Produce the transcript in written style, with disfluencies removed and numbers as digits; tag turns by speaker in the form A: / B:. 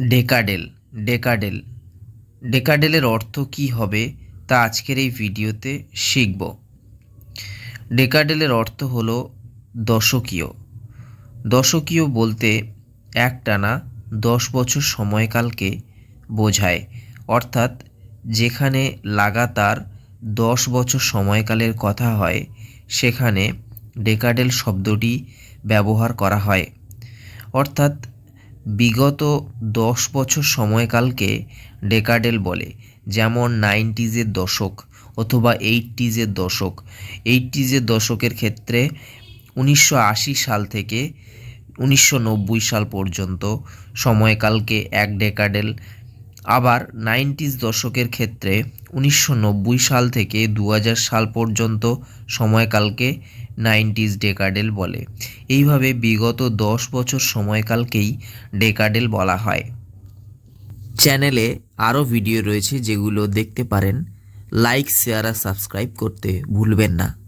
A: ডেকাডেল ডেকাডেল ডেকাডেলের অর্থ কী হবে তা আজকের এই ভিডিওতে শিখব। ডেকাডেলের অর্থ হলো দশকীয়। দশকীয় বলতে একটানা 10 বছর সময়কালকে বোঝায়, অর্থাৎ যেখানে লাগাতার 10 বছর সময়কালের কথা হয় সেখানে ডেকাডেল শব্দটি ব্যবহার করা হয়। অর্থাৎ বিগত 10 বছর সময়কালকে ডেকাডেল বলে, যেমন 90s দশক অথবা 80s দশক। 80s দশকের ক্ষেত্রে 1980 সাল থেকে 1990 সাল পর্যন্ত সময়কালকে এক ডেকাডেল। আবার 90s দশকের ক্ষেত্রে 1990 সাল থেকে 2000 সাল পর্যন্ত সময়কালকে 90s ডেকাডেল বলে। এইভাবে বিগত 10 বছর সময়কালকেই ডেকাডেল বলা হয়। চ্যানেলে আরও ভিডিও রয়েছে যেগুলো দেখতে পারেন। লাইক, শেয়ার আর সাবস্ক্রাইব করতে ভুলবেন না।